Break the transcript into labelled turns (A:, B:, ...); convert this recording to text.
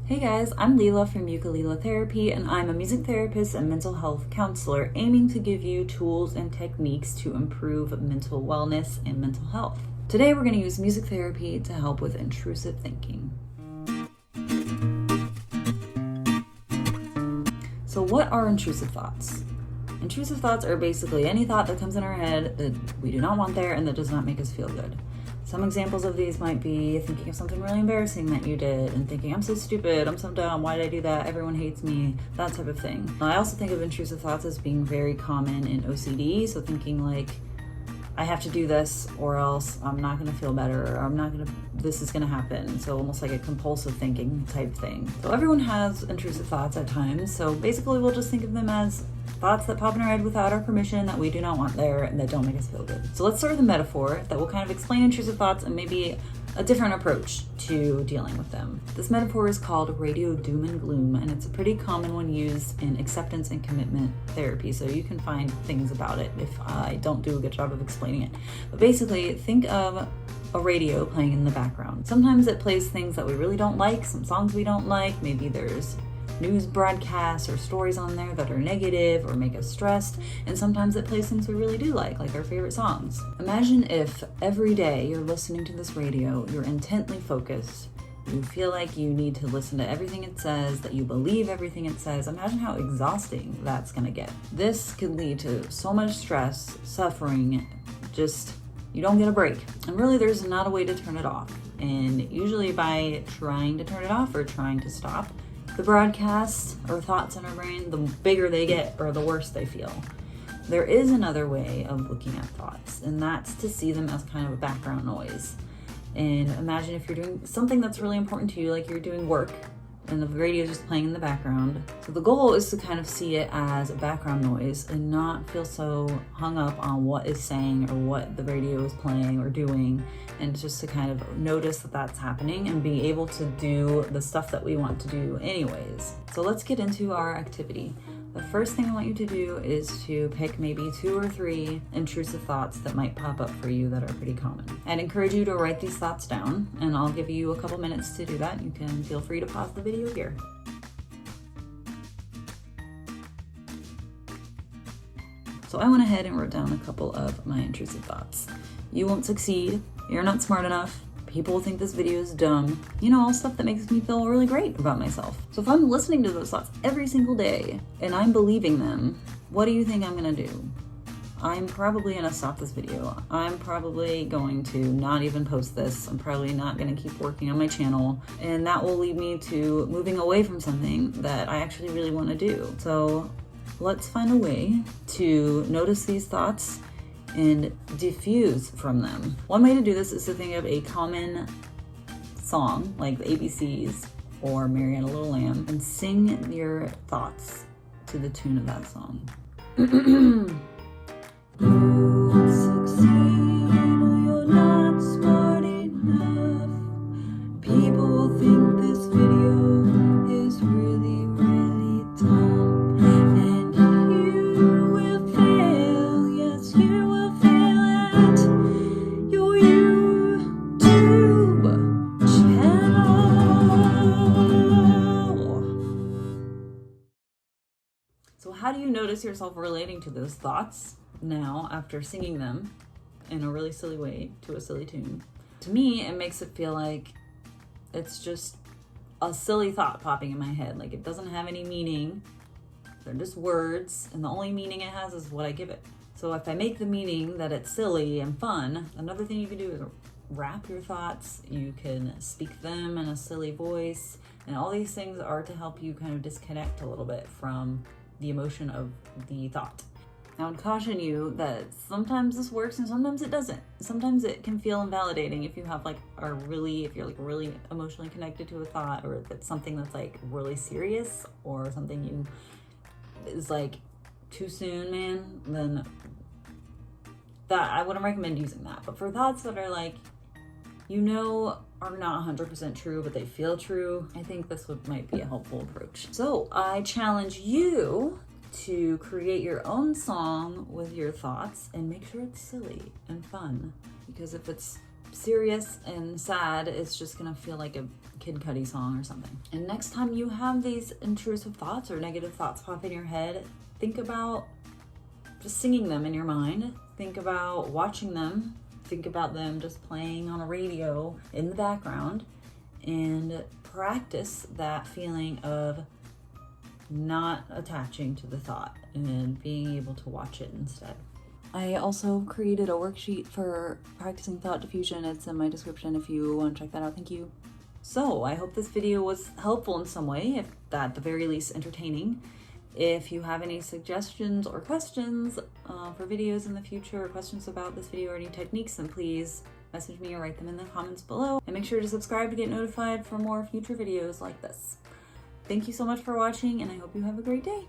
A: Hey guys, I'm Leela from Uku-Lela Therapy, and I'm a music therapist and mental health counselor aiming to give you tools and techniques to improve mental wellness and mental health. Today we're going to use music therapy to help with intrusive thinking. So what are intrusive thoughts? Intrusive thoughts are basically any thought that comes in our head that we do not want there and that does not make us feel good. Some examples of these might be thinking of something really embarrassing that you did and thinking, I'm so stupid, I'm so dumb, why did I do that, everyone hates me, that type of thing. I also think of intrusive thoughts as being very common in OCD, so thinking like, I have to do this or else I'm not gonna feel better, or this is gonna happen. So almost like a compulsive thinking type thing. So everyone has intrusive thoughts at times, so basically we'll just think of them as thoughts that pop in our head without our permission that we do not want there and that don't make us feel good. So let's start with a metaphor that will kind of explain intrusive thoughts and maybe a different approach to dealing with them. This metaphor is called radio doom and gloom, and it's a pretty common one used in acceptance and commitment therapy. So you can find things about it if I don't do a good job of explaining it. But basically, think of a radio playing in the background. Sometimes it plays things that we really don't like, some songs we don't like, maybe there's news broadcasts or stories on there that are negative or make us stressed, and sometimes it plays things we really do like our favorite songs. Imagine if every day you're listening to this radio, you're intently focused, you feel like you need to listen to everything it says, that you believe everything it says. Imagine how exhausting that's gonna get. This could lead to so much stress, suffering, just you don't get a break. And really there's not a way to turn it off. And usually by trying to turn it off or trying to stop the broadcasts or thoughts in our brain, the bigger they get or the worse they feel. There is another way of looking at thoughts, and that's to see them as kind of a background noise. And imagine if you're doing something that's really important to you, like you're doing work and the radio is just playing in the background. So the goal is to kind of see it as a background noise and not feel so hung up on what is saying or what the radio is playing or doing, and just to kind of notice that that's happening and be able to do the stuff that we want to do anyways. So let's get into our activity. The first thing I want you to do is to pick maybe 2 or 3 intrusive thoughts that might pop up for you that are pretty common. I'd encourage you to write these thoughts down, and I'll give you a couple minutes to do that. You can feel free to pause the video here. So I went ahead and wrote down a couple of my intrusive thoughts. You won't succeed, you're not smart enough, people think this video is dumb, all stuff that makes me feel really great about myself. So if I'm listening to those thoughts every single day and I'm believing them, what do you think I'm gonna do? I'm probably gonna stop this video. I'm probably going to not even post this. I'm probably not gonna keep working on my channel, and that will lead me to moving away from something that I actually really wanna do. So let's find a way to notice these thoughts and diffuse from them. One way to do this is to think of a common song like the ABCs or Mary Had a Little Lamb and sing your thoughts to the tune of that song. You won't succeed, you're not smart enough. People think this video is really, really dumb, and you will fail, yes you will fail at your YouTube channel. So how do you notice yourself relating to those thoughts now after singing them in a really silly way to a silly tune? To me, it makes it feel like it's just a silly thought popping in my head. Like it doesn't have any meaning. They're just words, and the only meaning it has is what I give it. So if I make the meaning that it's silly and fun, another thing you can do is wrap your thoughts. You can speak them in a silly voice, and all these things are to help you kind of disconnect a little bit from the emotion of the thought. I would caution you that sometimes this works and sometimes it doesn't. Sometimes it can feel invalidating if you have if you're really emotionally connected to a thought, or if it's something that's really serious or something is too soon, man, then that I wouldn't recommend using that. But for thoughts that are are not 100% true, but they feel true, I think this might be a helpful approach. So I challenge you to create your own song with your thoughts and make sure it's silly and fun. Because if it's serious and sad, it's just gonna feel like a Kid Cudi song or something. And next time you have these intrusive thoughts or negative thoughts pop in your head, think about just singing them in your mind. Think about watching them. Think about them just playing on a radio in the background, and practice that feeling of not attaching to the thought and being able to watch it instead. I also created a worksheet for practicing thought diffusion. It's in my description if you want to check that out. Thank you. So I hope this video was helpful in some way, if at the very least entertaining. If you have any suggestions or questions for videos in the future, or questions about this video or any techniques, then please message me or write them in the comments below. And make sure to subscribe to get notified for more future videos like this. Thank you so much for watching, and I hope you have a great day.